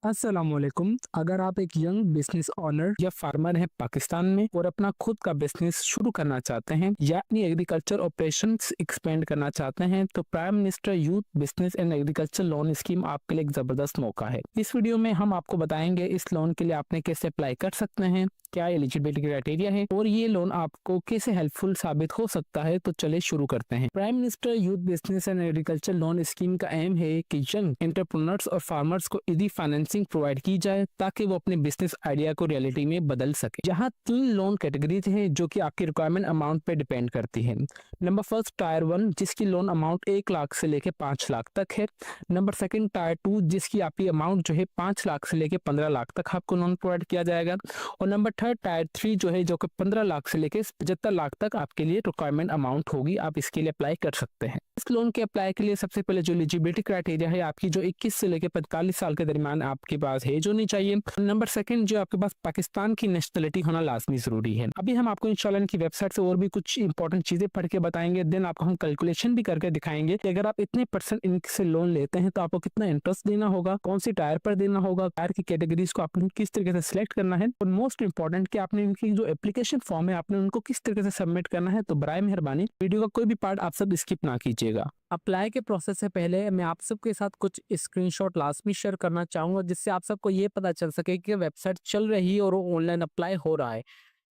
अस्सलामुअलैकुम। अगर आप एक यंग बिजनेस ओनर या फार्मर हैं पाकिस्तान में और अपना खुद का बिजनेस शुरू करना चाहते हैं या अपनी एग्रीकल्चर ऑपरेशंस एक्सपेंड करना चाहते हैं तो prime minister youth business and agriculture loan scheme आपके लिए एक जबरदस्त मौका है। इस वीडियो में हम आपको बताएंगे इस लोन के लिए आपने कैसे अप्लाई कर सकते हैं, क्या एलिजिबिलिटी क्राइटेरिया है और ये लोन आपको कैसे हेल्पफुल साबित हो सकता है। तो चले शुरू करते हैं। Prime minister youth business and agriculture loan scheme का एम है कि यंग एंटरप्रेन्योर्स और फार्मर्स को इजी फाइनेंसिंग प्रोवाइड की जाए ताकि वो अपने बिजनेस आइडिया को रियलिटी में बदल सके। यहाँ 3 लोन कैटेगरीज हैं जो कि आपकी रिक्वायरमेंट अमाउंट पे डिपेंड करती है। नंबर फर्स्ट टायर 1 जिसकी लोन अमाउंट 1 लाख से लेके 5 लाख तक है। नंबर सेकंड टायर 2 जिसकी आपकी अमाउंट जो है 5 लाख से लेके 15 लाख तक आपको लोन प्रोवाइड किया जाएगा। और नंबर थर्ड टायर 3 जो है जो कि 15 लाख से लेके 75 लाख तक आपके लिए रिक्वायरमेंट अमाउंट होगी, आप इसके लिए अप्लाई कर सकते हैं। इस लोन के अप्लाई के लिए सबसे पहले जो एलिजिबिलिटी क्राइटेरिया है आपकी जो 21 से लेकर 45 साल के दरमियान आपके पास एज होनी चाहिए। नंबर सेकंड जो आपके पास पाकिस्तान की नेशनलिटी होना लाजमी जरूरी है। अभी हम आपको इंशाल्लाह इनकी वेबसाइट से और भी कुछ इंपॉर्टेंट चीजें पढ़ के बताएंगे, देन आपको हम कैलकुलेशन भी करके दिखाएंगे कि अगर आप इतने परसेंट इनसे लोन लेते हैं तो आपको कितना इंटरेस्ट देना होगा, कौन सी टायर पर देना होगा, टायर की कैटेगरीज को आपने किस तरीके से सिलेक्ट करना है और मोस्ट इंपॉर्टेंट कि आपने इनकी जो एप्लीकेशन फॉर्म है आपने उनको किस तरीके से सबमिट करना है। तो बराए मेहरबानी वीडियो का कोई भी पार्ट आप सब स्किप ना कीजिएगा। अप्लाई के प्रोसेस से पहले मैं आप सबके साथ कुछ स्क्रीनशॉट लाजमी शेयर करना चाहूँगा जिससे आप सबको ये पता चल सके कि वेबसाइट चल रही है और ऑनलाइन अप्लाई हो रहा है।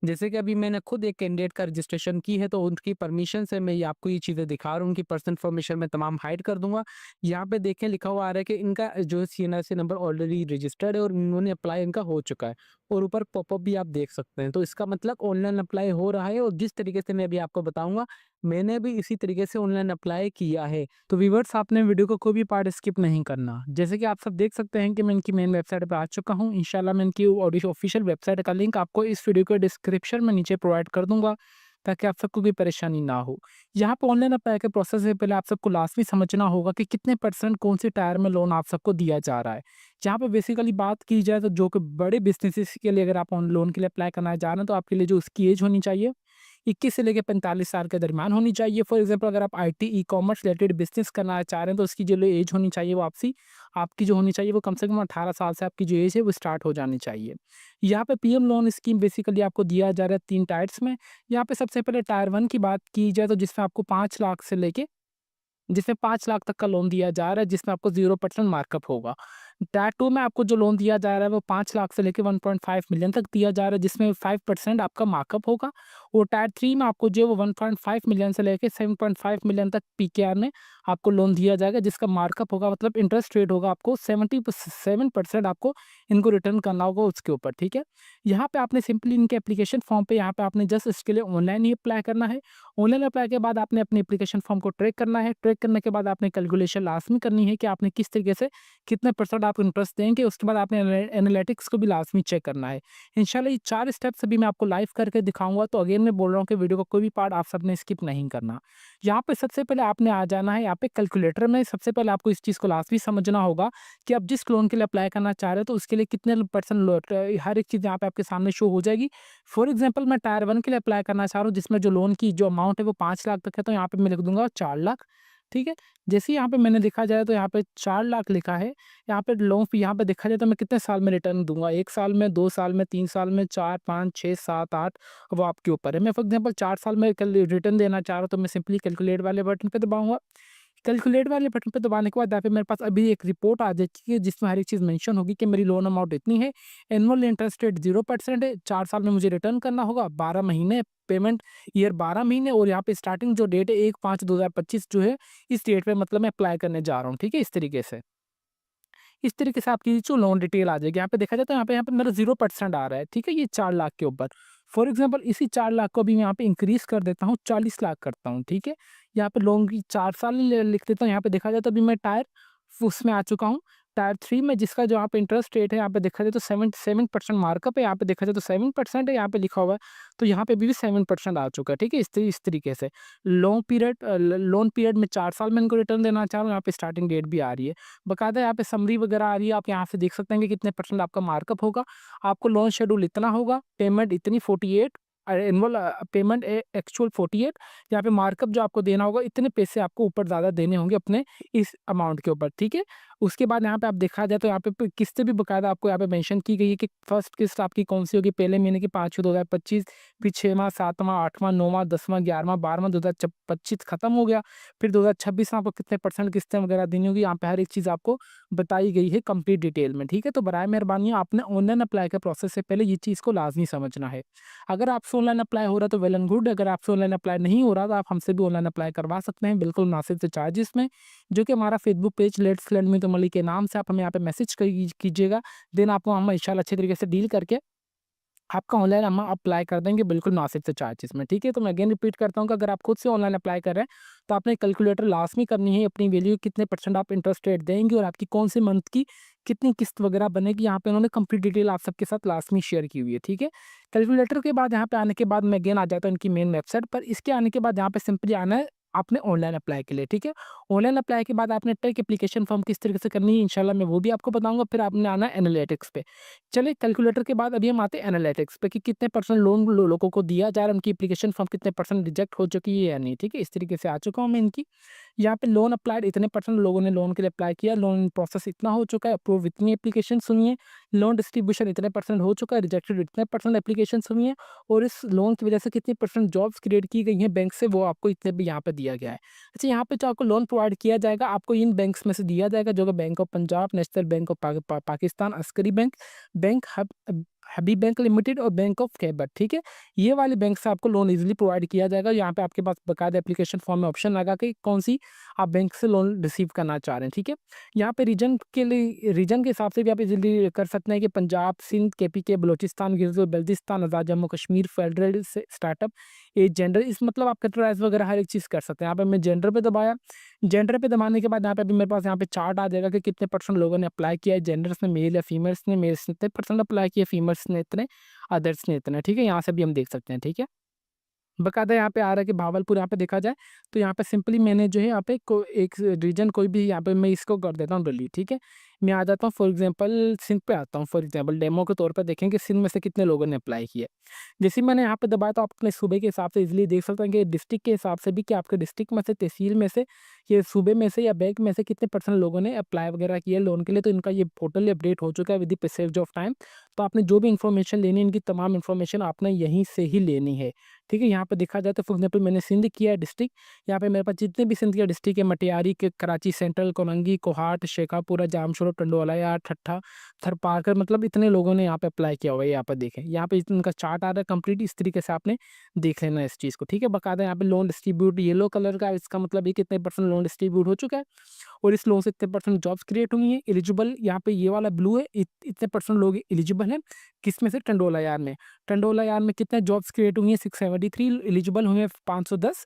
जैसे कि अभी मैंने खुद एक कैंडिडेट का रजिस्ट्रेशन की है तो उनकी परमिशन से मैं ये आपको ये चीज़ें दिखा रहा हूँ। उनकी पर्सनल इन्फॉर्मेशन मैं तमाम हाइड कर दूंगा। यहाँ पे देखें लिखा हुआ आ रहा है कि इनका जो है सीएनआरसी नंबर ऑलरेडी रजिस्टर्ड है और इन्होंने अप्लाई इनका हो चुका है और ऊपर पॉपअप भी आप देख सकते हैं। तो इसका मतलब ऑनलाइन अप्लाई हो रहा है और जिस तरीके से मैं अभी आपको बताऊंगा मैंने भी इसी तरीके से ऑनलाइन अप्लाई किया है। तो व्यूअर्स आपने वीडियो को कोई भी पार्ट स्किप नहीं करना। जैसे कि आप सब देख सकते हैं कि मैं इनकी मेन वेबसाइट पे आ चुका हूँ। इंशाल्लाह मैं इनकी ऑफिशियल वेबसाइट का लिंक आपको इस वीडियो के डिस्क्रिप्शन में नीचे प्रोवाइड कर दूंगा ताकि आप सबको कोई परेशानी ना हो। यहाँ पे ऑनलाइन अप्लाई के प्रोसेस से पहले आप सबको लाजमी समझना होगा कि कितने परसेंट कौन सी टायर में लोन आप सबको दिया जा रहा है। यहाँ पे बेसिकली बात की जाए तो जो कि बड़े बिजनेसेस के लिए अगर आप लोन के लिए अप्लाई करना चाह रहे हैं तो आपके लिए जो उसकी एज होनी चाहिए 21 से लेके 45 साल के दरमियान होनी चाहिए। फॉर एग्जांपल अगर आप आईटी ई-कॉमर्स रिलेटेड बिज़नेस करना चाह रहे हैं तो उसकी जो एज होनी चाहिए वो आपकी जो होनी चाहिए वो कम से कम 18 साल से आपकी जो एज है वो स्टार्ट हो जानी चाहिए। यहाँ पे पीएम लोन स्कीम बेसिकली आपको दिया जा रहा है 3 टायर्स में। यहाँ पे सबसे पहले टायर 1 की बात की जाए तो जिसमें आपको 5 लाख से लेके जिसमें 5 लाख तक का लोन दिया जा रहा है जिसमें आपको 0% मार्कअप होगा। टायर 2 में आपको जो लोन दिया जा रहा है वो 5 लाख से लेके 1.5 मिलियन तक दिया जा रहा है जिसमें 5% आपका मार्कअप होगा। और टायर 3 में आपको जो है वो 1.5 मिलियन से लेके 7.5 मिलियन तक पीकेआर में आपको लोन दिया जाएगा जिसका मार्कअप होगा मतलब इंटरेस्ट रेट होगा आपको 77% आपको इनको रिटर्न करना होगा उसके ऊपर, ठीक है। यहाँ पे आपने सिंपली इनके एप्लीकेशन फॉर्म पे यहाँ पे आपने जस्ट इसके लिए ऑनलाइन ही अप्लाई करना है। ऑनलाइन अप्लाई के बाद आपने अपनी एप्लीकेशन फॉर्म को ट्रैक करना है। ट्रैक करने के बाद आपने कैलकुलेशन लाजमी करनी है कि आपने किस तरीके से कितने परसेंट आप इंटरेस्ट देंगे। उसके बाद आपने एनालिटिक्स को भी लाजमी चेक करना है। इंशाल्लाह ये 4 स्टेप्स अभी मैं आपको लाइव करके दिखाऊंगा। तो अगेन मैं बोल रहा हूँ कि वीडियो का कोई भी पार्ट आप सबने स्किप नहीं करना। यहाँ पे सबसे पहले आपने आ जाना है यहाँ पे कैलकुलेटर में। सबसे पहले आपको इस चीज़ को लाजमी समझना होगा कि आप जिस लोन के लिए अप्लाई करना चाह रहे हो तो उसके लिए कितने परसेंट हर एक चीज़ यहाँ पे आपके सामने शो हो जाएगी। फॉर एग्जाम्पल मैं टायर 1 के लिए अप्लाई करना चाह रहा हूँ जिसमें जो लोन की जो अमाउंट है वो 5 लाख तक है तो यहाँ पे मैं लिख दूंगा 4 लाख, ठीक है। जैसे ही यहाँ पे मैंने देखा जाए तो यहाँ पे 4 लाख लिखा है। यहाँ पे लोन यहाँ पे देखा जाए तो मैं कितने साल में रिटर्न दूंगा, 1 साल में, 2 साल में, 3 साल में, 4, 5, 6, 7, 8, वो आपके ऊपर है। मैं फॉर एग्जाम्पल 4 साल में रिटर्न देना चाह रहा हूँ तो मैं सिंपली कैलकुलेट वाले बटन पे दबाऊंगा। कैलकुलेट वाले बटन पे दबाने के बाद यहाँ पे मेरे पास अभी एक रिपोर्ट आ जाती है जिसमें हर एक चीज़ मेंशन होगी कि मेरी लोन अमाउंट इतनी है, एनुअल इंटरेस्ट रेट 0% है, 4 साल में मुझे रिटर्न करना होगा, 12 महीने पेमेंट ईयर 12 महीने और यहाँ पे स्टार्टिंग जो डेट है 1/5/2025 जो है इस डेट पे मतलब मैं अप्लाई करने जा रहा हूँ, ठीक है। इस तरीके से आपकी जो लोन डिटेल आ जाएगी। यहाँ पे देखा जाए तो यहाँ पे मेरा 0% आ रहा है, ठीक है, ये 4 लाख के ऊपर। फॉर एग्जाम्पल इसी 4 लाख को भी मैं यहाँ पे इंक्रीज कर देता हूँ, 40 लाख करता हूँ, ठीक है। यहाँ पे लोन की 4 साल लिख देता हूँ। यहाँ पे देखा जाए तो अभी मैं टायर उसमें आ चुका हूँ। टायर 3 में जिसका जो यहाँ पे इंटरेस्ट रेट है यहाँ पे देखा जाए तो 7% मार्कअप है। यहाँ पे देखा जाए तो 7% है, यहाँ पे लिखा हुआ है। तो यहाँ पे भी 7% आ चुका है, ठीक है। इस तरीके से लोन पीरियड में 4 साल में इनको रिटर्न देना चाह रहा हूँ। यहाँ पे स्टार्टिंग डेट भी आ रही है, बकायदा यहाँ पे समरी वगैरह आ रही है। आप यहाँ से देख सकते हैं कि कितने परसेंट आपका मार्कअप होगा। आपको लोन शेड्यूल इतना होगा, पेमेंट इतनी 48 एनुअल पेमेंट एक्चुअल 48, यहाँ पे मार्कअप जो आपको देना होगा इतने पैसे आपको ऊपर ज़्यादा देने होंगे अपने इस अमाउंट के ऊपर, ठीक है। उसके बाद यहाँ पे आप देखा जाए तो यहाँ पे किस्तें भी बकायदा आपको यहाँ पे मेंशन की गई है कि फर्स्ट किस्त आपकी कौन सी होगी, पहले महीने की 5 2025, फिर 6वां 7वां 8वां 9वां 10वां 11वां 12वां 2025 खत्म हो गया, फिर 2026 में आपको कितने परसेंट किस्तें वगैरह देनी होगी, यहाँ पे हर एक चीज़ आपको बताई गई है कंप्लीट डिटेल में, ठीक है। तो बराए मेहरबानी आपने ऑनलाइन अप्लाई के प्रोसेस से पहले ये चीज़ को लाजमी समझना है। अगर आपसे ऑनलाइन अप्लाई हो रहा है तो वेल एंड गुड, अगर आपसे ऑनलाइन अप्लाई नहीं हो रहा तो आप हमसे भी ऑनलाइन अप्लाई करवा सकते हैं बिल्कुल मुनासिब से चार्जेस में, जो कि हमारा Facebook page let's learn with मली के नाम से आप हमें यहाँ पे मैसेज कीजिएगा। देन आपको हम इंशाल्लाह अच्छे तरीके से डील करके आपका ऑनलाइन हम अप्लाई कर देंगे बिल्कुल मुनासिब से चार्जेस में, ठीक है। तो मैं अगेन रिपीट करता हूँ कि अगर आप खुद से ऑनलाइन अप्लाई कर रहे हैं तो आपने कैलकुलेटर लाजमी करनी है, अपनी वैल्यू कितने परसेंट आप इंटरेस्ट रेट देंगे और आपकी कौन से मंथ की कितनी किस्त वगैरह बनेगी, यहाँ पे उन्होंने कंप्लीट डिटेल आप सबके साथ लाजमी शेयर की हुई है, ठीक है। कैलकुलेटर के बाद यहाँ पे आने के बाद मैं अगेन आ जाता हूँ इनकी मेन वेबसाइट पर। इसके आने के बाद यहाँ पे सिंपली आना है आपने ऑनलाइन अप्लाई के लिए, ठीक है। ऑनलाइन अप्लाई के बाद आपने टेक एप्लीकेशन फॉर्म किस तरीके से करनी है इंशाल्लाह मैं वो भी आपको बताऊंगा। फिर आपने आना है एनालिटिक्स पे। चलिए कैलकुलेटर के बाद अभी हम आते हैं एनालिटिक्स पे कि कितने परसेंट लोन लोगों को दिया जा रहा है, उनकी एप्लीकेशन फॉर्म कितने परसेंट रिजेक्ट हो चुकी है या नहीं, ठीक है। इस तरीके से आ चुका हूँ मैं इनकी यहाँ पे लोन अप्लाइड इतने परसेंट लोगों ने लोन के लिए अप्लाई किया, लोन प्रोसेस इतना हो चुका है, अप्रूव इतनी एप्लीकेशन हुई है, लोन डिस्ट्रीब्यूशन इतने परसेंट हो चुका है, रिजेक्टेड इतने परसेंट एप्लीकेशन हुई है और इस लोन की वजह से कितनी परसेंट जॉब्स क्रिएट की गई हैं बैंक से, वो आपको इतने भी यहाँ पे दिया गया है। अच्छा, यहाँ पे जो आपको लोन प्रोवाइड किया जाएगा आपको इन बैंक्स में से दिया जाएगा, जो कि bank of Punjab, national bank of Pakistan, Askari bank, bank Habib bank limited और बैंक ऑफ खैबर, ठीक है। ये वाले बैंक से आपको लोन इजीली प्रोवाइड किया जाएगा। यहाँ पे आपके पास बकायदा एप्लीकेशन फॉर्म में ऑप्शन लगा कि कौन सी आप बैंक से लोन रिसीव करना चाह रहे हैं, ठीक है। यहाँ पे रीजन के लिए रीजन के हिसाब से भी आप इजीली कर सकते हैं कि पंजाब, सिंध, केपीके, बलूचिस्तान, गिलगित बल्तिस्तान, आज़ाद जम्मू कश्मीर, फेडरल से स्टार्टअप, एज, जेंडर, इस मतलब आप कैटेगराइज वगैरह हर एक चीज़ कर सकते हैं। यहाँ पे मैं जेंडर पे दबाया, जेंडर पे दबाने के बाद यहाँ पे अभी मेरे पास यहाँ पे चार्ट आ जाएगा कि कितने परसेंट लोगों ने अप्लाई किया है, जेंडर्स ने मेल या फीमेल्स ने, मेल्स ने इतने परसेंट अप्लाई किया, फीमेल्स ने इतने, अदर्स ने इतने, ठीक है। यहाँ से भी हम देख सकते हैं, ठीक है। बकायदा यहाँ पे आ रहा है कि भावलपुर, यहाँ पे देखा जाए तो यहाँ पे सिंपली मैंने जो है यहाँ पे एक रीजन कोई भी यहाँ पे मैं इसको कर देता हूँ डिलीट, ठीक है। मैं आ जाता हूँ फॉर एग्जांपल सिंध पे आता हूँ, फॉर एग्जांपल डेमो के तौर पर देखें कि सिंध में से कितने लोगों ने अप्लाई किया। जैसे ही मैंने यहाँ पे दबाया तो आप अपने सूबे के हिसाब से इजीली देख सकते हैं कि डिस्ट्रिक्ट के हिसाब से भी कि आपके डिस्ट्रिक्ट में से, तहसील में से, ये सूबे में से या बैंक में से कितने परसेंट लोगों ने अप्लाई वगैरह किया लोन के लिए। तो इनका ये पोर्टल अपडेट हो चुका है with the passage of time. तो आपने जो भी इन्फॉर्मेशन लेनी है, इनकी तमाम इन्फॉर्मेशन आपने यहीं से ही लेनी है, ठीक है। यहाँ पे देखा जाए तो फॉर एग्जाम्पल मैंने सिंध किया है डिस्ट्रिक्ट, यहाँ पे मेरे पास जितने भी सिंध के डिस्ट्रिक्ट है, मटियारी के, कराची सेंट्रल, कोलंगी, कोहाट, शेखापुरा, जामशोरो, टंडोला, ठट्ठा, थरपाकर, मतलब इतने लोगों ने यहाँ पे अप्लाई किया हुआ है। यहाँ पे देखें, यहाँ पे इनका चार्ट आ रहा है कंप्लीट, इस तरीके से आपने देख लेना है इस चीज़ को, ठीक है। बकायदा यहाँ पे लोन डिस्ट्रीब्यूट येलो कलर का, इसका मतलब ये कितने परसेंट लोन डिस्ट्रीब्यूट हो चुका है और इस लोन से इतने परसेंट जॉब्स क्रिएट हुई हैं। एलिजिबल यहाँ पे ये वाला ब्लू है, इतने परसेंट लोग एलिजिबल हैं, किसमें से, टंडोला यार में। टंडोला यार में कितने जॉब्स क्रिएट हुई हैं, 673, एलिजिबल हुए हैं 510,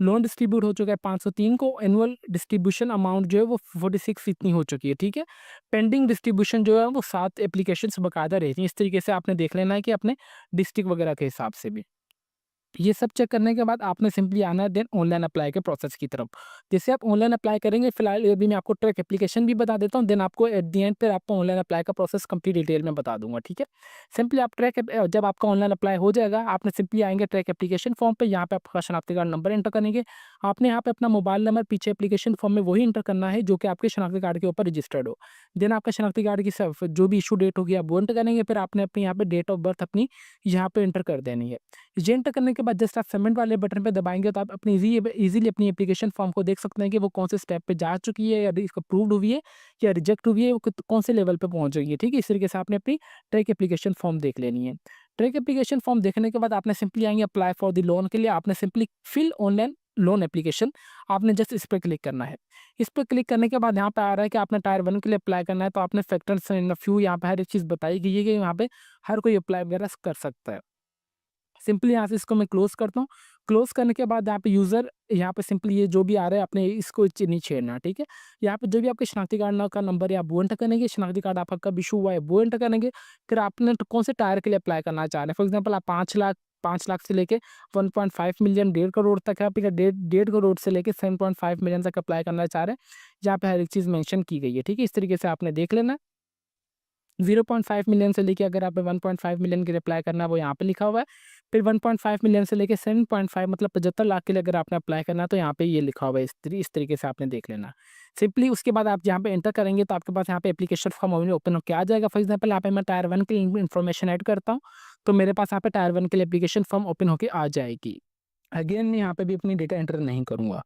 लोन डिस्ट्रीब्यूट हो चुका है 503 को, एनुअल डिस्ट्रीब्यूशन अमाउंट जो है वो 46 इतनी हो चुकी है, ठीक है। पेंडिंग डिस्ट्रीब्यूशन जो है वो 7 एप्लीकेशंस बकायदा रहती हैं। इस तरीके से आपने देख लेना है कि अपने डिस्ट्रिक्ट वगैरह के हिसाब से भी। ये सब चेक करने के बाद आपने सिंपली आना है देन ऑनलाइन अप्लाई के प्रोसेस की तरफ। जैसे आप ऑनलाइन अप्लाई करेंगे, फिलहाल अभी मैं आपको ट्रैक एप्लीकेशन भी बता देता हूँ, देन आपको एट द एंड पर आपको ऑनलाइन अप्लाई का प्रोसेस कंप्लीट डिटेल में बता दूंगा, ठीक है। सिंपली आप जब आपका ऑनलाइन अप्लाई हो जाएगा, आपने सिंपली आएंगे ट्रैक एप्लीकेशन फॉर्म पे, यहाँ पे आपका शनाख्ती कार्ड नंबर एंटर करेंगे। आपने यहाँ पे अपना मोबाइल नंबर पीछे एप्लीकेशन फॉर्म में वही एंटर करना है जो कि आपके शनाख्ती कार्ड के ऊपर रजिस्टर्ड हो। देन आपका शनाख्ती कार्ड की जो भी इशू डेट होगी आप वो एंटर करेंगे, फिर आपने अपनी यहाँ पे डेट ऑफ बर्थ अपनी यहाँ पे एंटर कर देनी है। ये एंटर करने के बाद जस्ट आप सबमिट वाले बटन पे दबाएंगे तो आप अपनी इजीली अपनी एप्लीकेशन फॉर्म को देख सकते हैं कि वो कौन से स्टेप पे जा चुकी है, या अप्रूव्ड हुई है या रिजेक्ट हुई है, वो कौन से लेवल पे पहुंच गई है, ठीक है। इस तरीके से आपने अपनी ट्रैक एप्लीकेशन फॉर्म देख लेनी है। ट्रैक एप्लीकेशन फॉर्म देखने के बाद आपने सिंपली आएंगे अप्लाई फॉर द लोन के लिए, आपने simply fill online loan application, आपने जस्ट इस पर क्लिक करना है। इस पर क्लिक करने के बाद यहाँ पे आ रहा है कि आपने टायर 1 के लिए अप्लाई करना है, तो आपने फैक्टर्स इन फ्यू यहाँ पे हर एक चीज़ बताई गई है कि यहाँ पे हर कोई अप्लाई वगैरह कर सकता है। सिंपली यहाँ से इसको मैं क्लोज़ करता हूँ। क्लोज़ करने के बाद यहाँ पे यूज़र, यहाँ पे सिंपली ये जो भी आ रहा है आपने इसको नहीं छेड़ना, ठीक है। यहाँ पे जो भी आपके शनाख्ती कार्ड का नंबर है आप वो एंटर करेंगे, शनाख्ती कार्ड आपका कब इशू हुआ है वो एंटर करेंगे। फिर आपने तो कौन से टायर के लिए अप्लाई करना चाह रहे हैं, फॉर एग्जाम्पल आप 5 लाख से लेके 1.5 मिलियन, 1.5 करोड़ तक है, आप 1.5 करोड़ से लेके 7.5 मिलियन तक अप्लाई करना चाह रहे हैं। यहाँ पे हर एक चीज़ मेंशन की गई है, ठीक है। इस तरीके से आपने देख लेना है। 0.5 मिलियन से लेके अगर आप 1.5 मिलियन की अप्लाई करना है वो यहाँ पे लिखा हुआ है। फिर 1.5 मिलियन से लेके 7.5 मतलब 75 लाख के लिए अगर आपने अप्लाई करना है तो यहाँ पे ये लिखा हुआ है, इस तरीके से आपने देख लेना। सिंपली उसके बाद आप यहाँ पे एंटर करेंगे तो आपके पास यहाँ पे एप्लीकेशन फॉर्म ओपन होकर आ जाएगा। फॉर एग्जाम्पल यहाँ पे मैं टायर 1 की इन्फॉर्मेशन ऐड करता हूँ, तो मेरे पास यहाँ पे टायर 1 के लिए एप्लीकेशन फॉर्म ओपन होकर आ जाएगी। अगेन यहाँ पे भी अपनी डेटा एंटर नहीं करूँगा।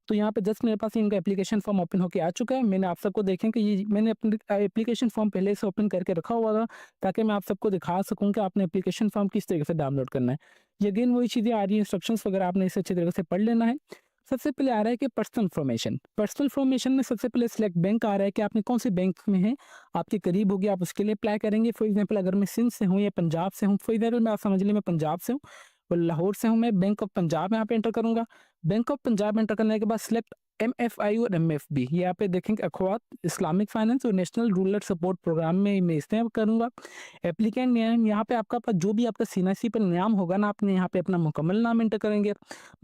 तो यहाँ पे जस्ट मेरे पास इनका एप्लीकेशन फॉर्म ओपन होके आ चुका है। मैंने आप सबको देखें कि ये मैंने अपनी एप्लीकेशन फॉर्म पहले से ओपन करके रखा हुआ था, ताकि मैं आप सबको दिखा सकूं कि आपने एप्लीकेशन फॉर्म किस तरीके से डाउनलोड करना है। ये अगेन वही चीज़ें आ रही है, इंस्ट्रक्शंस वगैरह आपने इसे अच्छे तरीके से पढ़ लेना है। सबसे पहले आ रहा है कि पर्सनल इन्फॉर्मेशन। पर्सनल इन्फॉर्मेशन में सबसे पहले सिलेक्ट बैंक आ रहा है कि आपने कौन से बैंक में हैं, आपके करीब होगी, आप उसके लिए अप्लाई करेंगे। फॉर एग्जाम्पल अगर मैं सिंध से हूँ या पंजाब से हूँ, फॉर एग्जाम्पल मैं आप समझ लीजिए मैं पंजाब से हूँ और लाहौर से हूँ, मैं बैंक ऑफ पंजाब यहाँ पे एंटर करूंगा। बैंक ऑफ पंजाब एंटर करने के बाद सिलेक्ट MFI और MFB, ये यहाँ पे देखेंगे अखवात इस्लामिक फाइनेंस और नेशनल रूरल सपोर्ट प्रोग्राम में मैं इस्तेमाल करूंगा। एप्लीकेंट नेम, यहाँ पे आपका पास जो भी आपका सीएनआईसी पर नाम होगा ना, आपने यहाँ पे अपना मुकम्मल नाम एंटर करेंगे।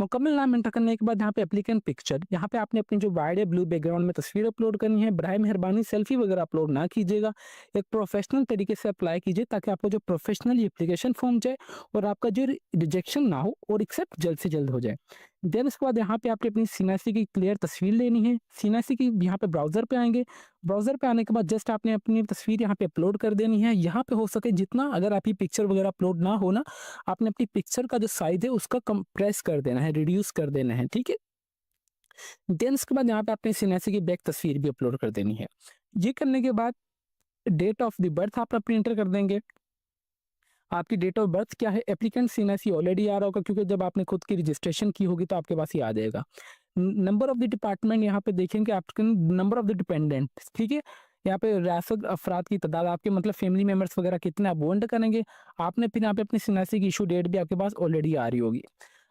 मुकम्मल नाम एंटर करने के बाद यहाँ पे एप्लीकेंट पिक्चर, यहाँ पे आपने अपनी जो वाइड है ब्लू बैकग्राउंड में तस्वीर अपलोड करनी है। बराए मेहरबानी सेल्फी वगैरह अपलोड ना कीजिएगा, एक प्रोफेशनल तरीके से अप्लाई कीजिए ताकि आपको जो प्रोफेशनल एप्लीकेशन फॉर्म जाए और आपका जो रिजेक्शन ना हो और एक्सेप्ट जल्द से जल्द हो जाए। देन उसके बाद यहाँ पे आपने अपनी सीएनआईसी की क्लियर तस्वीर लेनी है। सीएनआईसी की यहाँ पे ब्राउजर पे आएंगे, ब्राउजर पे आने के बाद जस्ट आपने अपनी तस्वीर यहाँ पे अपलोड कर देनी है। यहाँ पे हो सके जितना, अगर आपकी पिक्चर वगैरह अपलोड ना हो ना, आपने अपनी पिक्चर का जो साइज है उसका कंप्रेस कर देना है, रिड्यूस कर देना है, ठीक है। देन उसके बाद यहाँ पे आपने सीएनआईसी की बैक तस्वीर भी अपलोड कर देनी है। ये करने के बाद डेट ऑफ द बर्थ आप अपनी एंटर कर देंगे। आपकी डेट ऑफ बर्थ क्या है, एप्लीकेंट सीएनआईसी ऑलरेडी आ रहा होगा क्योंकि जब आपने खुद की रजिस्ट्रेशन की होगी तो आपके पास ही आ जाएगा। नंबर ऑफ द डिपार्टमेंट, यहाँ पे देखेंगे आपके नंबर ऑफ द डिपेंडेंट, ठीक है। यहाँ पे रियासत अफराद की तादाद, आपके मतलब फैमिली मेम्बर्स वगैरह कितने आप वो एंटर करेंगे। आपने फिर यहाँ पे अपनी सीएनआईसी की इशू डेट भी आपके पास ऑलरेडी आ रही होगी।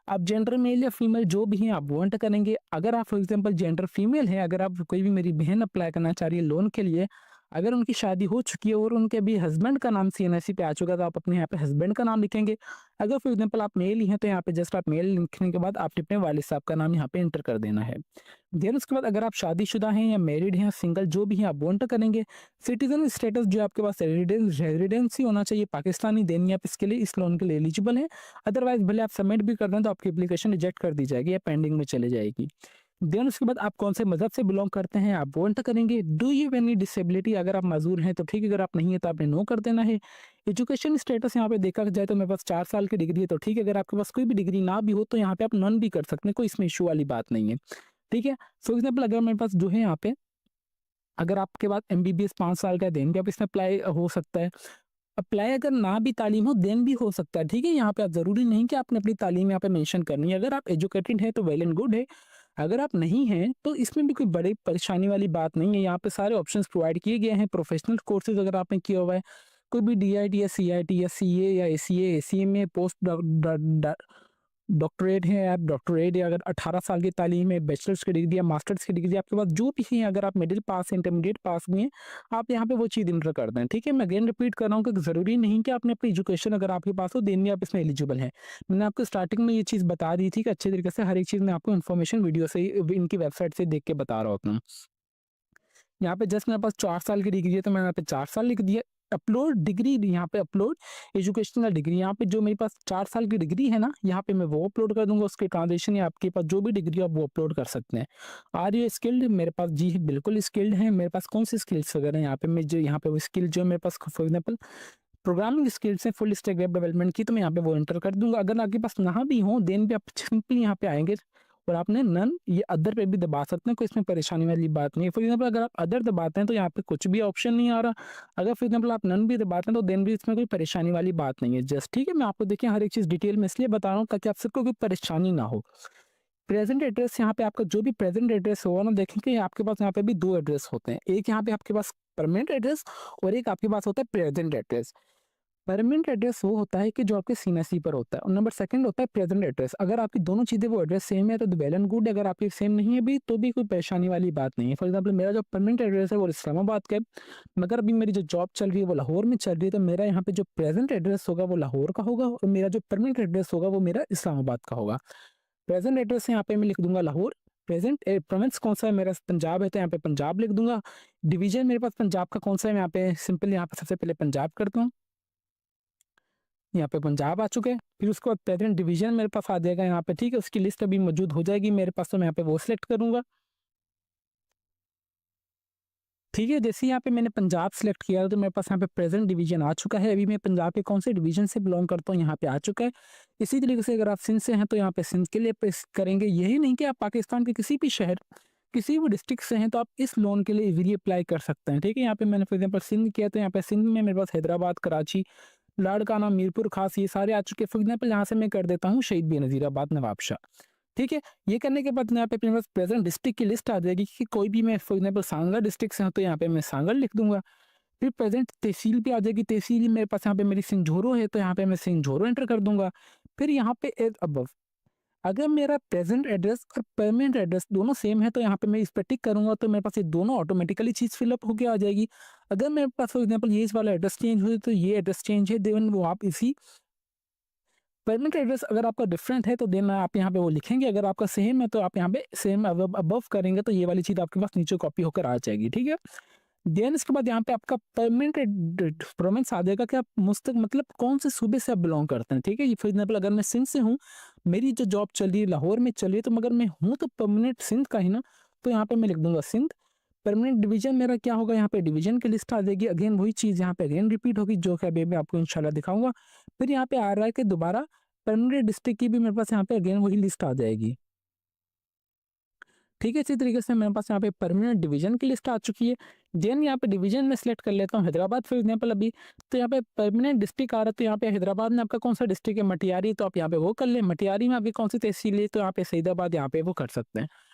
आप जेंडर मेल या फीमेल जो भी हैं आप वो एंटर करेंगे। अगर आप फॉर एग्जांपल जेंडर फीमेल है, अगर आप कोई भी मेरी बहन अप्लाई करना चाह रही है लोन के लिए, अगर उनकी शादी हो चुकी है और उनके अभी हस्बैंड का नाम सीएनआईसी पे आ चुका है तो आप अपने यहाँ पे हस्बैंड का नाम लिखेंगे। अगर फॉर एग्जांपल आप मेल ही हैं तो यहाँ पे जस्ट आप मेल लिखने के बाद आपने अपने वालिद साहब का नाम यहाँ पे एंटर कर देना है। देन उसके बाद अगर आप शादीशुदा हैं या मैरिड हैं, सिंगल जो भी हैं आप वो एंटर करेंगे। सिटीजन स्टेटस जो आपके पास रेजिडेंसी होना चाहिए पाकिस्तानी, देनी आप इसके लिए इस लोन के लिए एलिजिबल हैं। अदरवाइज भले आप सबमिट भी कर दें तो आपकी एप्लीकेशन रिजेक्ट कर दी जाएगी या पेंडिंग में चले जाएगी। देन उसके बाद आप कौन से मजहब से बिलोंग करते हैं आप वो एंटर करेंगे। डू यू एनी डिसेबिलिटी, अगर आप माजूर हैं तो ठीक है, अगर आप नहीं है तो आपने नो कर देना है। एजुकेशन स्टेटस यहाँ पे देखा जाए तो मेरे पास 4 साल की डिग्री है तो ठीक है, अगर आपके पास कोई भी डिग्री ना भी हो तो यहाँ पे आप नन भी कर सकते हैं, कोई इसमें इशू वाली बात नहीं है, ठीक है। फॉर एग्जाम्पल अगर मेरे पास जो है यहाँ पे, अगर आपके पास MBBS 5 साल का है देन भी आप इसमें अप्लाई हो सकता है। अप्लाई अगर ना भी तालीम हो देन भी हो सकता है, ठीक है। यहाँ पे आप जरूरी नहीं कि आपने अपनी तालीम यहाँ पे मेंशन करनी है। अगर आप एजुकेटेड है तो वेल एंड गुड है, अगर आप नहीं हैं तो इसमें भी कोई बड़ी परेशानी वाली बात नहीं है। यहाँ पे सारे ऑप्शंस प्रोवाइड किए गए हैं। प्रोफेशनल कोर्सेज अगर आपने किया हुआ है, कोई भी DIT या CIT या CA या ACA में पोस्ट डॉक्टरेट है, आप डॉक्टरेट है, अगर 18 साल की तालीम है, बैचलर्स की डिग्री या मास्टर्स की डिग्री आपके पास जो भी है, अगर आप मिडिल पास इंटरमीडिएट पास भी हैं, आप यहाँ पे वो चीज़ इंटर कर दें, ठीक है। मैं अगेन रिपीट कर रहा हूँ कि ज़रूरी नहीं कि आपने अपनी एजुकेशन अगर आपके पास हो देन भी आप इसमें एलिजिबल हैं। मैंने आपको स्टार्टिंग में ये चीज़ बता दी थी कि अच्छे तरीके से हर एक चीज़ मैं आपको इन्फॉर्मेशन वीडियो से इनकी वेबसाइट से देख के बता रहा होता हूँ। यहाँ पे जस्ट मेरे पास 4 साल की डिग्री है तो मैंने यहाँ पे 4 साल लिख दिया। अपलोड डिग्री, यहाँ पे अपलोड एजुकेशनल डिग्री, यहाँ पे जो मेरे पास 4 साल की डिग्री है ना, यहाँ पे मैं वो अपलोड कर दूंगा। उसके ट्रांजेक्शन या आपके पास जो भी डिग्री आप वो अपलोड कर सकते हैं। आर यू स्किल्ड, मेरे पास जी बिल्कुल स्किल्ड है। मेरे पास कौन सी स्किल्स वगैरह यहाँ पे मैं जो यहाँ पे वो स्किल जो मेरे पास फॉर एग्जाम्पल प्रोग्रामिंग स्किल्स है, फुल स्टैक वेब डेवलपमेंट की, तो मैं यहाँ पे वो एंटर कर दूंगा। अगर आपके पास ना भी हो देन भी आप सिंपली यहाँ पे आएंगे और आपने नन ये अदर पे भी दबा सकते हैं, कोई इसमें परेशानी वाली बात नहीं है। फॉर एग्जाम्पल अगर आप अदर दबाते हैं तो यहाँ पे कुछ भी ऑप्शन नहीं आ रहा। अगर फॉर एग्जाम्पल आप नन भी दबाते हैं तो देन भी इसमें कोई परेशानी वाली बात नहीं है। जस्ट ठीक है, मैं आपको देखिए हर एक चीज़ डिटेल में इसलिए बता रहा हूँ ताकि आप सबको कोई परेशानी ना हो। प्रेजेंट एड्रेस, यहाँ पे आपका जो भी प्रेजेंट एड्रेस होगा ना, देखेंगे आपके पास यहाँ पे भी 2 एड्रेस होते हैं। एक यहाँ पे आपके पास परमानेंट एड्रेस और एक आपके पास होता है प्रेजेंट एड्रेस। परमानेंट एड्रेस वो होता है कि जो आपके सीएनआईसी पर होता है, और नंबर सेकंड होता है प्रेजेंट एड्रेस। अगर आपकी दोनों चीज़ें वो एड्रेस सेम है तो वेल एंड गुड है, अगर आपकी सेम नहीं है भी तो भी कोई परेशानी वाली बात नहीं है। फॉर एग्जांपल मेरा जो परमानेंट एड्रेस है वो इस्लामाबाद का है, मगर अभी मेरी जो जॉब चल रही है वो लाहौर में चल रही है, तो मेरा यहाँ पे जो प्रेजेंट एड्रेस होगा वो लाहौर का होगा और मेरा जो परमानेंट एड्रेस होगा वो मेरा इस्लामाबाद का होगा। प्रेजेंट एड्रेस यहाँ पे मैं लिख दूंगा लाहौर, प्रेजेंट प्रोविंस कौन सा है मेरा, पंजाब है तो यहाँ पे पंजाब लिख दूंगा। डिवीजन मेरे पास पंजाब का कौन सा है, यहाँ पे सिंपल यहाँ पे सबसे पहले पंजाब करता हूँ। यहाँ पे पंजाब आ चुके हैं। फिर उसके बाद प्रेजेंट डिवीजन मेरे पास आ जाएगा यहाँ पे, ठीक है। उसकी लिस्ट अभी मौजूद हो जाएगी मेरे पास, तो मैं यहाँ पे वो सिलेक्ट करूंगा। ठीक है, जैसे यहाँ पे मैंने पंजाब सेलेक्ट किया तो मेरे पास यहाँ पे प्रेजेंट डिवीजन आ चुका है। अभी मैं पंजाब के कौन से डिवीजन से बिलोंग करता हूँ यहाँ पे आ चुका है। इसी तरीके से अगर आप सिंध से हैं तो यहाँ पे सिंध के लिए प्रेस करेंगे। यही नहीं कि आप पाकिस्तान के किसी भी शहर, किसी भी डिस्ट्रिक्ट से हैं तो आप इस लोन के लिए इजीली अप्लाई कर सकते हैं, ठीक है। यहाँ पे मैंने फॉर एग्जाम्पल सिंध किया तो यहाँ पे सिंध में मेरे पास हैदराबाद, कराची, लाड़काना, मीरपुर खास ये सारे आ चुके हैं। फॉर एग्जाम्पल यहाँ से मैं कर देता हूँ शहीद बेनज़ीराबाद, नवाबशाह, ठीक है। ये करने के बाद यहाँ पे अपने पास प्रेजेंट डिस्ट्रिक्ट की लिस्ट आ जाएगी कि कोई भी मैं फॉर एग्जाम्पल सांगला डिस्ट्रिक्ट से हूँ तो यहाँ पे मैं सांगल लिख दूंगा। फिर प्रेजेंट तहसील पे आ जाएगी, तहसील मेरे पास यहाँ पे मेरी सिंझोरो है तो यहाँ पे मैं सिंझोरो एंटर कर दूंगा। फिर यहाँ पे एज अबव, अगर मेरा प्रेजेंट एड्रेस और परमानेंट एड्रेस दोनों सेम है तो यहाँ पे मैं इस पर टिक करूंगा तो मेरे पास ये दोनों ऑटोमेटिकली चीज़ फिलअप होकर आ जाएगी। अगर मेरे पास फॉर एग्जाम्पल ये इस वाला एड्रेस चेंज हो तो ये एड्रेस चेंज है, देन वो आप इसी परमानेंट एड्रेस अगर आपका डिफरेंट है तो देन आप यहाँ पे वो लिखेंगे। अगर आपका सेम है तो आप यहाँ पे सेम अबव करेंगे तो ये वाली चीज़ आपके पास नीचे कॉपी होकर आ जाएगी, ठीक है। देन इसके बाद यहाँ पे आपका परमानेंट प्रोविंस आ जाएगा कि आप मुस्तक मतलब कौन से सूबे से आप बिलोंग करते हैं, ठीक है। फॉर एग्जाम्पल अगर मैं सिंध से हूँ, मेरी जो जॉब चल रही है लाहौर में चल रही है, तो मगर मैं हूँ तो परमानेंट सिंध का ही ना, तो यहाँ पे मैं लिख दूंगा सिंध। परमानेंट डिवीजन मेरा क्या होगा, यहाँ पे डिवीजन की लिस्ट आ जाएगी। अगेन वही चीज़ यहाँ पे अगेन रिपीट होगी जो कि अभी मैं आपको इंशाल्लाह दिखाऊंगा। फिर यहाँ पे आ रहा है कि दोबारा परमानेंट डिस्ट्रिक्ट की भी मेरे पास यहाँ पे अगेन वही लिस्ट आ जाएगी, ठीक है। इसी तरीके से मेरे पास यहाँ पे परमानेंट डिवीजन की लिस्ट आ चुकी है। देन यहाँ पे डिवीजन में सेलेक्ट कर लेता हूँ हैदराबाद फॉर एग्जाम्पल अभी, तो यहाँ पे परमानेंट डिस्ट्रिक्ट आ रहा है तो यहाँ पे हैदराबाद में आपका कौन सा डिस्ट्रिक्ट है, मटियारी, तो आप यहाँ पे वो कर ले। मटियारी में आपकी कौन सी तहसील है तो यहाँ पे सईदाबाद, यहाँ पे वो कर सकते हैं।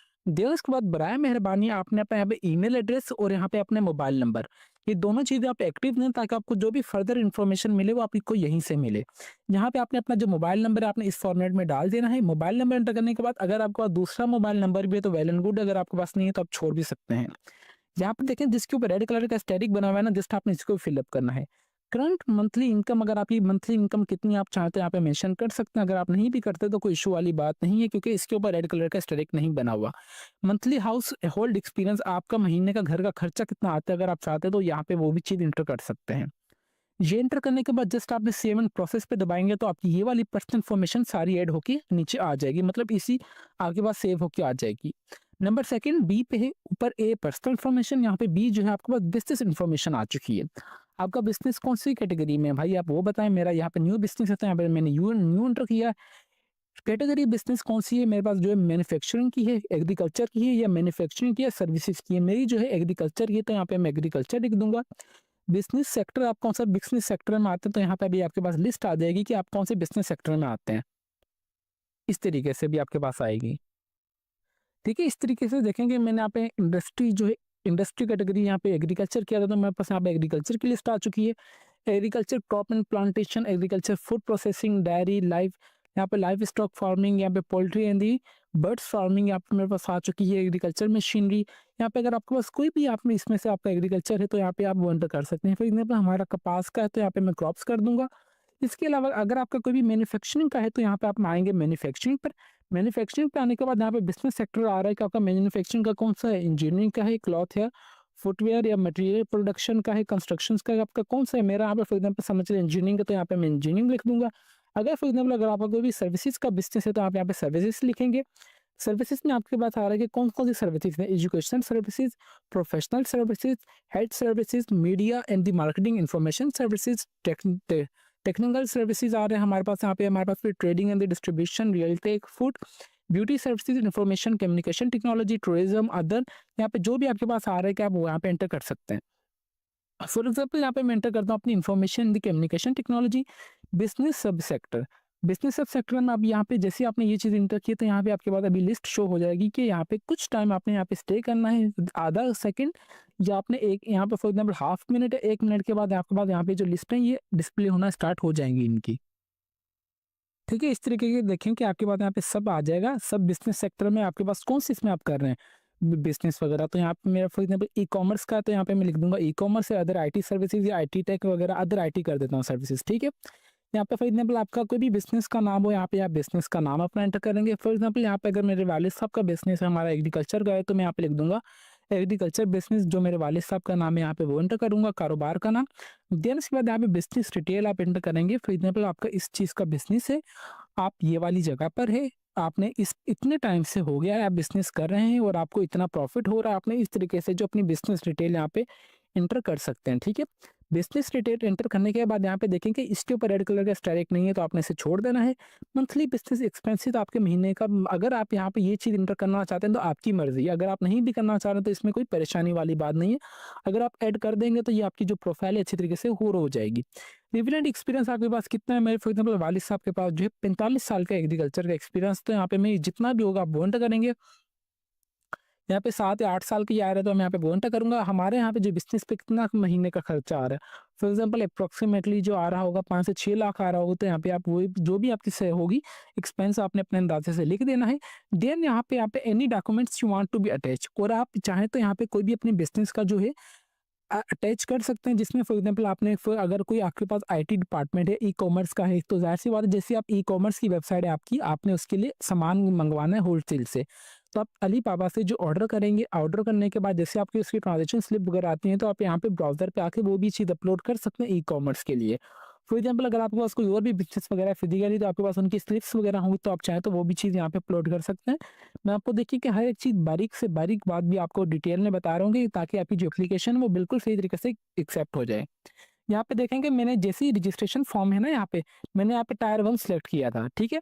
देन उसके बाद बराए मेहरबानी आपने अपना यहाँ पे ईमेल एड्रेस और यहाँ पे अपने मोबाइल नंबर, ये दोनों चीज़ें आप एक्टिव दें ताकि आपको जो भी फर्दर इन्फॉर्मेशन मिले वो आपको यहीं से मिले। यहाँ पे आपने अपना जो मोबाइल नंबर है आपने इस फॉर्मेट में डाल देना है। मोबाइल नंबर एंटर करने के बाद अगर आपके पास दूसरा मोबाइल नंबर भी है तो वेल एंड गुड, अगर आपके पास नहीं है तो आप छोड़ भी सकते हैं। यहाँ पे देखें जिसके ऊपर रेड कलर का स्टैटिक बना हुआ है ना, जस्ट आपने इसको फिलअप करना है। करंट मंथली इनकम, अगर आपकी मंथली इनकम कितनी आप चाहते हैं यहाँ पे मेंशन कर सकते हैं। अगर आप नहीं भी करते तो कोई इशू वाली बात नहीं है क्योंकि इसके ऊपर रेड कलर का स्टैटिक नहीं बना हुआ। मंथली हाउस होल्ड एक्सपीरियंस, आपका महीने का घर का खर्चा कितना आता है अगर आप चाहते हैं तो यहाँ पे वो भी चीज़ इंटर कर सकते हैं। ये एंटर करने के बाद जस्ट आपने सेव एंड प्रोसेस पे दबाएंगे तो आपकी ये वाली पर्सनल इन्फॉर्मेशन सारी ऐड होके नीचे आ जाएगी, मतलब इसी आपके पास सेव होके आ जाएगी। नंबर सेकंड बी पे है, ऊपर ए पर्सनल इन्फॉर्मेशन, यहाँ पे बी जो है आपके पास बिजनेस इन्फॉर्मेशन आ चुकी है। आपका बिजनेस कौन सी कैटेगरी में है भाई आप वो बताएं। मेरा यहाँ पे न्यू बिजनेस है तो यहाँ पे मैंने न्यू एंटर किया। कैटेगरी बिजनेस कौन सी है मेरे पास, जो है मैन्युफैक्चरिंग की है, एग्रीकल्चर की है, या मैन्युफैक्चरिंग की है, सर्विसेज की है। मेरी जो है एग्रीकल्चर की है तो यहाँ पे मैं एग्रीकल्चर लिख दूंगा। बिजनेस सेक्टर आप कौन सा बिजनेस सेक्टर में आते हैं तो यहाँ पे अभी आपके पास लिस्ट आ जाएगी कि आप कौन से बिजनेस सेक्टर में आते हैं, इस तरीके से भी आपके पास आएगी, ठीक है। इस तरीके से देखेंगे मैंने यहाँ पे इंडस्ट्री जो है, इंडस्ट्री कैटेगरी यहाँ पे एग्रीकल्चर किया था तो मेरे पास यहाँ पे एग्रीकल्चर की लिस्ट आ चुकी है। Agriculture crop and plantation, agriculture food processing, diary, live, यहाँ पे लाइव स्टॉक फार्मिंग, यहाँ पे poultry and the birds farming यहाँ पे मेरे पास आ चुकी है। एग्रीकल्चर मशीनरी, यहाँ पे अगर आपके पास कोई भी आप में इसमें से आपका एग्रीकल्चर है तो यहाँ पे आप वो एंटर कर सकते हैं। फॉर एग्जाम्पल हमारा कपास का है तो यहाँ पे मैं क्रॉप्स कर दूंगा। इसके अलावा अगर आपका कोई भी मैन्युफैक्चरिंग का है तो यहाँ पे आप आएंगे मैन्युफैक्चरिंग पर। मैन्युफैक्चरिंग पे आने के बाद यहाँ पे बिजनेस सेक्टर आ रहा है कि आपका मैन्युफैक्चरिंग का कौन सा है, इंजीनियरिंग का है, क्लॉथ है, फुटवेयर या मटेरियल प्रोडक्शन का है, कंस्ट्रक्शन का है, आपका कौन सा है। मेरा यहाँ पे फॉर एग्जाम्पल समझ रहे इंजीनियरिंग का तो यहाँ पे मैं इंजीनियरिंग लिख दूंगा। अगर फॉर एग्जाम्पल अगर आपका कोई भी सर्विसेज का बिजनेस है तो आप यहाँ पे सर्विसेज लिखेंगे। सर्विसेज में आपके पास आ रहा है कि कौन कौन सी सर्विसेज है, education services, professional services, health services, media and the marketing information services, technical services आ रहे हैं हमारे पास। यहाँ पे हमारे पास फिर trading and distribution, real tech, food, beauty services, information communication technology, tourism, other, यहाँ पे जो भी आपके पास आ रहा है कि आप वो यहाँ पे एंटर कर सकते हैं। फॉर एग्जाम्पल यहाँ पे मैं एंटर करता हूँ अपनी इंफॉर्मेशन दी कम्युनिकेशन टेक्नोलॉजी, बिजनेस सब सेक्टर। बिजनेस सब सेक्टर में अब यहाँ पे जैसे आपने ये चीज़ इंटर की तो यहाँ पे आपके पास अभी लिस्ट शो हो जाएगी कि यहाँ पे कुछ टाइम आपने यहाँ पे स्टे करना है, आधा सेकंड या आपने एक यहाँ पे फॉर एग्जाम्पल हाफ मिनट या 1 मिनट के बाद आपके पास यहाँ पे जो लिस्ट है ये डिस्प्ले होना स्टार्ट हो जाएंगी इनकी, ठीक है। इस तरीके के देखें कि आपके पास यहाँ पे सब आ जाएगा, सब बिजनेस सेक्टर में आपके पास कौन सी इसमें आप कर रहे हैं बिजनेस वगैरह। तो यहाँ पे मेरा फॉर एग्जाम्पल ई कॉमर्स का तो यहाँ पे मैं लिख दूंगा ई कॉमर्स या अदर आईटी सर्विसेज या आईटी टेक वगैरह, अदर आईटी कर देता हूँ सर्विसेज, ठीक है। यहाँ पे फॉर एग्जाम्पल आपका कोई भी बिज़नेस का नाम हो, यहाँ पे आप बिज़नेस का नाम अपना एंटर करेंगे। फॉर एग्जाम्पल यहाँ पे अगर मेरे वालिद साहब का बिज़नेस है, हमारा एग्रीकल्चर का है, तो मैं यहाँ पे लिख दूँगा एग्रीकल्चर बिज़नेस, जो मेरे वालिद साहब का नाम है यहाँ पे वो एंटर करूँगा, कारोबार का नाम। देन उसके बाद यहाँ पे बिज़नेस डिटेल आप एंटर करेंगे। फॉर एग्जाम्पल आपका इस चीज़ का बिज़नेस है, आप ये वाली जगह पर है, आपने इस इतने टाइम से हो गया है आप बिज़नेस कर रहे हैं और आपको इतना प्रॉफ़िट हो रहा है। आपने इस तरीके से जो अपनी बिज़नेस डिटेल यहाँ पे एंटर कर सकते हैं, ठीक है? बिज़नेस डिटेल एंटर करने के बाद यहाँ पे देखेंगे इसके ऊपर रेड कलर का स्ट्राइक नहीं है, तो आपने इसे छोड़ देना है। मंथली बिज़नेस एक्सपेंसेस आपके महीने का, अगर आप यहाँ पे ये चीज़ एंटर करना चाहते हैं तो आपकी मर्ज़ी है। अगर आप नहीं भी करना चाह रहे हैं तो इसमें कोई परेशानी वाली बात नहीं है। अगर आप ऐड कर देंगे तो ये आपकी जो प्रोफ़ाइल है अच्छी तरीके से हो जाएगी। रिलेवेंट एक्सपीरियंस आपके पास कितना है? मेरे फॉर एग्जाम्पल वालिद साहब के पास जो है 45 साल का एग्रीकल्चर का एक्सपीरियंस, तो यहाँ पे मैं जितना भी होगा आप वो एंटर करेंगे। यहाँ पे 7 या 8 साल की आ रहा है तो मैं यहाँ पे वो एंटर करूँगा। हमारे यहाँ पे जो बिज़नेस पे कितना महीने का खर्चा आ रहा है, फॉर एग्जांपल अप्रॉक्सिमेटली जो आ रहा होगा 5 से 6 लाख आ रहा होगा, तो यहाँ पे आप वो जो भी आपकी से होगी एक्सपेंस आपने अपने अंदाजे से लिख देना है। देन यहाँ पे any documents you want to be attach, और आप चाहें तो यहाँ पे कोई भी अपने बिज़नेस का जो है अटैच कर सकते हैं, जिसमें फॉर एग्जांपल आपने अगर कोई आपके पास आईटी डिपार्टमेंट है, ई-कॉमर्स का है, तो ज़ाहिर-सी बात है जैसे आप ई-कॉमर्स की वेबसाइट है आपकी, आपने उसके लिए सामान मंगवाना है होलसेल से। तो आप अलीबाबा से जो ऑर्डर करेंगे, ऑर्डर करने के बाद जैसे आपकी उसकी ट्रांज़ैक्शन स्लिप वगैरह आती हैं, तो आप यहाँ पे ब्राउज़र पे आके वो भी चीज़ अपलोड कर सकते हैं ई-कॉमर्स के लिए। फॉर एग्जांपल अगर आपके पास कोई और भी बिज़नेस वगैरह फिज़िकली, तो आपके पास उनकी स्लिप्स वगैरह होंगी, तो आप चाहें तो वो भी चीज़ यहाँ पे अपलोड कर सकते हैं। मैं आपको देखिए कि हर एक चीज़ बारीक से बारीक बात भी आपको डिटेल में बता रहा हूँ कि ताकि आपकी जो एप्लीकेशन है वो बिल्कुल सही तरीके से एक्सेप्ट हो जाए। यहाँ पे देखेंगे मैंने जैसे ही रजिस्ट्रेशन फॉर्म है ना, यहाँ पे मैंने यहाँ पे टायर 1 सेलेक्ट किया था, ठीक है?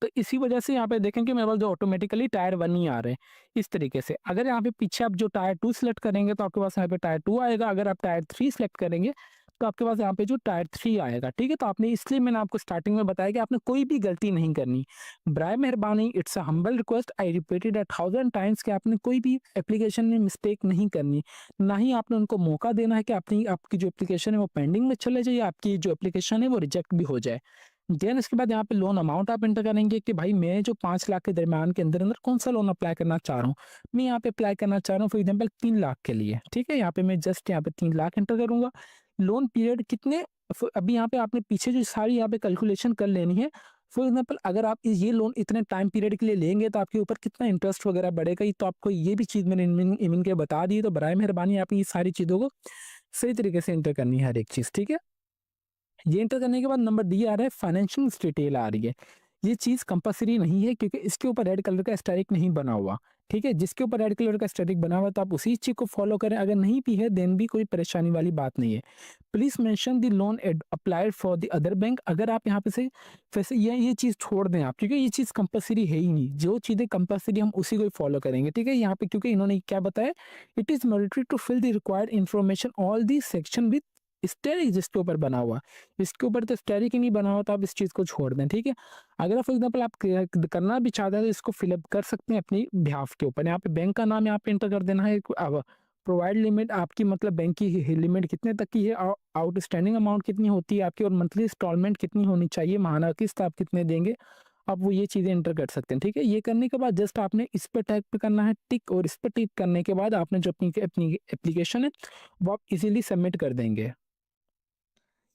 तो इसी वजह से यहाँ पे देखेंगे मेरे पास जो ऑटोमेटिकली टायर 1 ही आ रहे हैं, इस तरीके से। अगर यहाँ पे पीछे आप जो टायर 2 सेलेक्ट करेंगे तो आपके पास यहाँ पे टायर 2 आएगा। अगर आप टायर 3 सेलेक्ट करेंगे तो आपके पास यहाँ पे जो टायर 3 आएगा, ठीक है? तो आपने, इसलिए मैंने आपको स्टार्टिंग में बताया कि आपने कोई भी गलती नहीं करनी। बराए मेहरबानी, it's a humble request, I repeated a 1000 times, कि आपने कोई भी एप्लीकेशन में मिस्टेक नहीं करनी। ना ही आपने उनको मौका देना है कि अपनी आपकी जो एप्लीकेशन है वो पेंडिंग में चले जाए, या आपकी जो एप्लीकेशन है वो रिजेक्ट भी हो जाए। देन इसके बाद यहाँ पे लोन अमाउंट आप एंटर करेंगे कि भाई मैं जो 5 लाख के दरमियान के अंदर अंदर कौन सा लोन अप्लाई करना चाह रहा हूँ। मैं यहाँ पे अप्लाई करना चाह रहा हूँ फॉर एग्जांपल 3 लाख के लिए, ठीक है? यहाँ पे मैं जस्ट यहाँ पे 3 लाख एंटर करूंगा। लोन पीरियड कितने, अभी यहाँ पे आपने पीछे जो सारी यहाँ पे कैलकुलेशन कर लेनी है। फॉर एग्जाम्पल अगर आप ये लोन इतने टाइम पीरियड के लिए लेंगे तो आपके ऊपर कितना इंटरेस्ट वगैरह बढ़ेगा, ये तो आपको ये भी चीज़ मैंने इमिन के बता दी। तो बराए मेहरबानी आपने ये सारी चीज़ों को सही तरीके से एंटर करनी है, हर एक चीज़, ठीक है? ये एंटर करने के बाद नंबर डी आ रहा है, फाइनेंशियल डिटेल आ रही है। ये चीज़ कंपल्सरी नहीं है क्योंकि इसके ऊपर रेड कलर का स्टाइक नहीं बना हुआ, ठीक है? जिसके ऊपर रेड कलर का स्टाइक बना हुआ है तो आप उसी चीज़ को फॉलो करें। अगर नहीं भी है देन भी कोई परेशानी वाली बात नहीं है। Please mention the loan applied for the other bank. अगर आप यहाँ पे से वैसे ये चीज़ छोड़ दें आप, क्योंकि ये चीज़ कंपल्सरी है ही नहीं। जो चीज़ें कंपल्सरी हम उसी को फॉलो करेंगे, ठीक है? यहाँ पे क्योंकि इन्होंने क्या बताया, it is mandatory to fill the required information all the section with asterisk, जिसके ऊपर बना हुआ। इसके ऊपर तो स्टेरिक ही नहीं बना हुआ, तो आप इस चीज़ को छोड़ दें, ठीक है? अगर फॉर एग्जांपल आप करना भी चाहते हैं तो इसको फिलअप कर सकते हैं अपनी बिहाफ के ऊपर। यहाँ पे बैंक का नाम यहाँ पे एंटर कर देना है। अब प्रोवाइड लिमिट आपकी, मतलब बैंक की लिमिट कितने तक की है, आउटस्टैंडिंग अमाउंट कितनी होती है आपकी, और मंथली इंस्टॉलमेंट कितनी होनी चाहिए, माहाना किस्त आप कितने देंगे, आप वो ये चीज़ें एंटर कर सकते हैं, ठीक है? ये करने के बाद जस्ट आपने इस पे टैप पे करना है टिक, और इस पे टिक करने के बाद आपने जो अपनी अपनी एप्लीकेशन है वो आप इजीली सबमिट कर देंगे।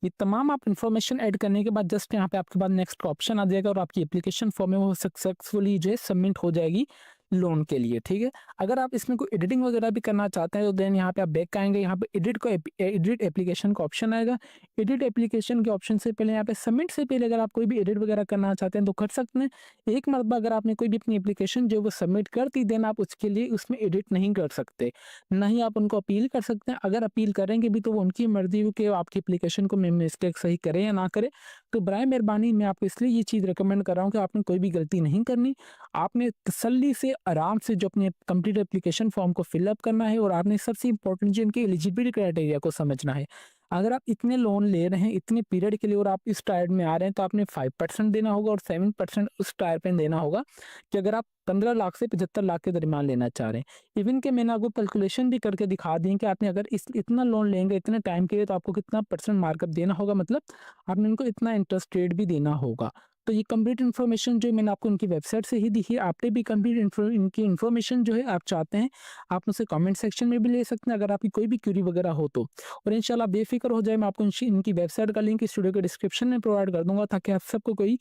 ये तमाम आप इन्फॉर्मेशन ऐड करने के बाद जस्ट यहाँ पे आपके पास नेक्स्ट का ऑप्शन आ जाएगा और आपकी एप्लीकेशन फॉर्म है वो सक्सेसफुली जो है सबमिट हो जाएगी लोन के लिए, ठीक है? अगर आप इसमें कोई एडिटिंग वगैरह भी करना चाहते हैं तो देन यहाँ पे आप बैक आएंगे, यहाँ पे एडिट एप्लीकेशन का ऑप्शन आएगा। एडिट एप्लीकेशन के ऑप्शन से पहले यहाँ पे सबमिट से पहले अगर आप कोई भी एडिट वगैरह करना चाहते हैं तो कर सकते हैं। एक मरतबा अगर आपने कोई भी अपनी एप्लीकेशन जो वो सबमिट कर दी, देन आप उसके लिए उसमें एडिट नहीं कर सकते, ना ही आप उनको अपील कर सकते हैं। अगर अपील करेंगे भी तो वो उनकी मर्जी हो कि आपकी एप्लीकेशन को मिस्टेक सही करें या ना करें। तो बराए मेहरबानी मैं आपको इसलिए ये चीज़ रिकमेंड कर रहा हूँ कि आपने कोई भी गलती नहीं करनी। आपने तसल्ली से आराम से जो अपनी कंप्लीट एप्लीकेशन फॉर्म को फिलअप करना है, और आपने सबसे इंपॉर्टेंट जो इनके एलिजिबिलिटी क्राइटेरिया को समझना है। अगर आप इतने लोन ले रहे हैं इतने पीरियड के लिए और आप इस टायर में आ रहे हैं तो आपने 5% देना होगा और 7% उस टायर पे देना होगा, कि अगर आप 15 लाख से 75 लाख के दरमियान लेना चाह रहे हैं। इवन के मैंने आपको कैलकुलेशन भी करके दिखा दी कि आपने अगर इतना लोन लेंगे इतने टाइम के लिए तो आपको कितना परसेंट मार्कअप देना होगा, मतलब आपने उनको इतना इंटरेस्ट रेट भी देना होगा। तो ये कंप्लीट इन्फॉर्मेशन जो मैंने आपको इनकी वेबसाइट से ही दी है। आपने भी कंप्लीट इनकी इन्फॉर्मेशन जो है आप चाहते हैं, आप मुझसे कमेंट सेक्शन में भी ले सकते हैं अगर आपकी कोई भी क्वेरी वगैरह हो तो। और इंशाल्लाह बेफिक्र हो जाए, मैं आपको इनकी वेबसाइट का लिंक इस वीडियो के डिस्क्रिप्शन में प्रोवाइड कर दूंगा ताकि आप सबको कोई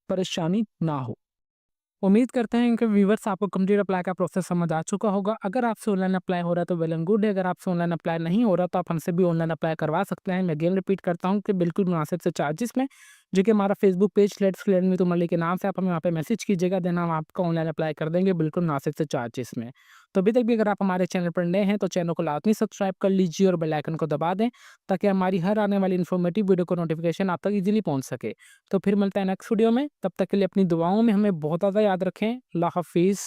परेशानी ना हो। उम्मीद करते हैं कि व्यूवर्स आपको कंप्लीट अप्लाई का प्रोसेस समझ आ चुका होगा। अगर आपसे ऑनलाइन अप्लाई हो रहा है तो वेल एंड गुड है। अगर आपसे ऑनलाइन अप्लाई नहीं हो रहा तो आप हमसे भी ऑनलाइन अप्लाई करवा सकते हैं। मैं अगेन रिपीट करता हूँ कि बिल्कुल मुनासिब से चार्जेस में, जो कि हमारा Facebook page let's learn with Umar Ali के नाम से आप हमें वहाँ पे मैसेज कीजिएगा, देन हम आपका ऑनलाइन अप्लाई कर देंगे बिल्कुल मुनासिब से चार्जेस में। तो अभी तक भी अगर आप हमारे चैनल पर नए हैं तो चैनल को लाजमी सब्सक्राइब कर लीजिए और बेल आइकन को दबा दें ताकि हमारी हर आने वाली इन्फॉर्मेटिव वीडियो को नोटिफिकेशन आप तक ईजिली पहुँच सके। तो फिर मिलते हैं नेक्स्ट वीडियो में, तब तक के लिए अपनी दुआओं में हमें बहुत ज़्यादा याद रखें। अल्लाह हाफिज़।